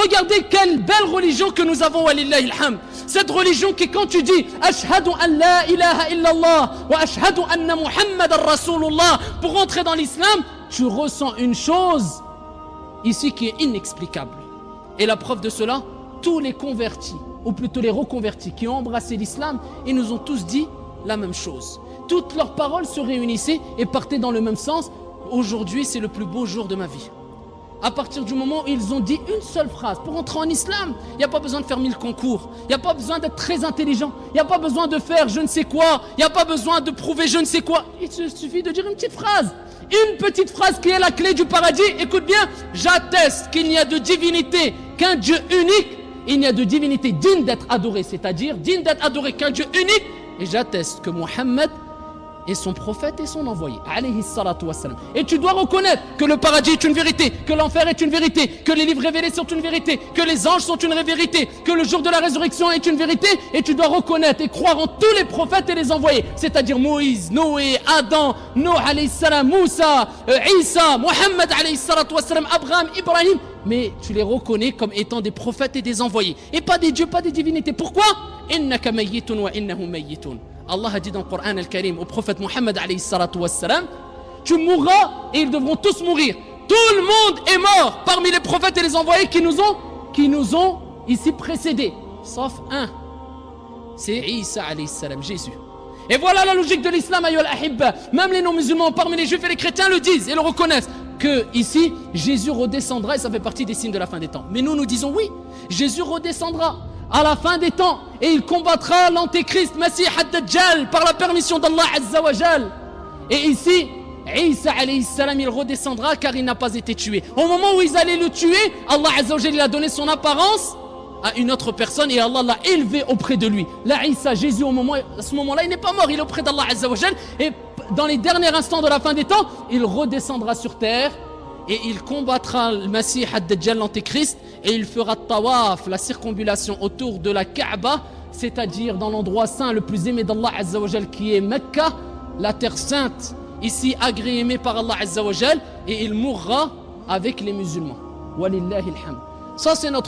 Regardez quelle belle religion que nous avons, walillahi alhamd. Cette religion qui, quand tu dis Ashhadu an la ilaha illallah wa ashhadu anna Muhammadan Rasulullah pour entrer dans l'islam, tu ressens une chose ici qui est inexplicable. Et la preuve de cela, tous les convertis, ou plutôt les reconvertis qui ont embrassé l'islam, ils nous ont tous dit la même chose. Toutes leurs paroles se réunissaient et partaient dans le même sens. Aujourd'hui, c'est le plus beau jour de ma vie. À partir du moment où ils ont dit une seule phrase, pour entrer en islam, il n'y a pas besoin de faire 1000 concours, il n'y a pas besoin d'être très intelligent, il n'y a pas besoin de faire je ne sais quoi, il n'y a pas besoin de prouver je ne sais quoi. Il suffit de dire une petite phrase. Une petite phrase qui est la clé du paradis. Écoute bien, j'atteste qu'il n'y a de divinité qu'un Dieu unique. Il n'y a de divinité digne d'être adoré, c'est-à-dire digne d'être adoré qu'un Dieu unique. Et j'atteste que Mohammed est son prophète et son envoyé, alayhi salatu wassalam. Et tu dois reconnaître que le paradis est une vérité, que l'enfer est une vérité, que les livres révélés sont une vérité, que les anges sont une vérité, que le jour de la résurrection est une vérité. Et tu dois reconnaître et croire en tous les prophètes et les envoyés, c'est-à-dire Moïse, Noé, Adam, Noé alayhi salam, Moussa, Isa, Mohammed alayhi salatu wassalam, Abraham, Ibrahim. Mais tu les reconnais comme étant des prophètes et des envoyés, et pas des dieux, pas des divinités. Pourquoi? Innaka mayyitun wa innahum mayyitun. Allah a dit dans le Coran al-Karim au prophète Mohammed alayhi salatu wassalam, tu mourras et ils devront tous mourir. Tout le monde est mort parmi les prophètes et les envoyés qui nous ont ici précédés, sauf un, c'est Isa alayhi salam, Jésus. Et voilà la logique de l'islam, ayyuhal ahibba. Même les non-musulmans parmi les juifs et les chrétiens le disent et le reconnaissent, que ici Jésus redescendra et ça fait partie des signes de la fin des temps. Mais nous disons oui, Jésus redescendra à la fin des temps et il combattra l'antéchrist Masih ad-Dajjal par la permission d'Allah Azza wa Jal. Et ici Isa alayhi salam, il redescendra car il n'a pas été tué. Au moment où ils allaient le tuer, Allah Azza wa Jal, il a donné son apparence à une autre personne et Allah l'a élevé auprès de lui. Là Isa, Jésus, à ce moment-là, il n'est pas mort, il est auprès d'Allah Azza wa Jal. Et dans les derniers instants de la fin des temps, il redescendra sur terre et il combattra le Masih ad-Dajjal, l'antéchrist, et il fera tawaf, la circumambulation autour de la Kaaba, c'est-à-dire dans l'endroit saint le plus aimé d'Allah Azza wa Jal, qui est Mecca, la terre sainte, ici agréée aimée par Allah Azza wa Jal, et il mourra avec les musulmans. Walillahi alhamd. Ça c'est notre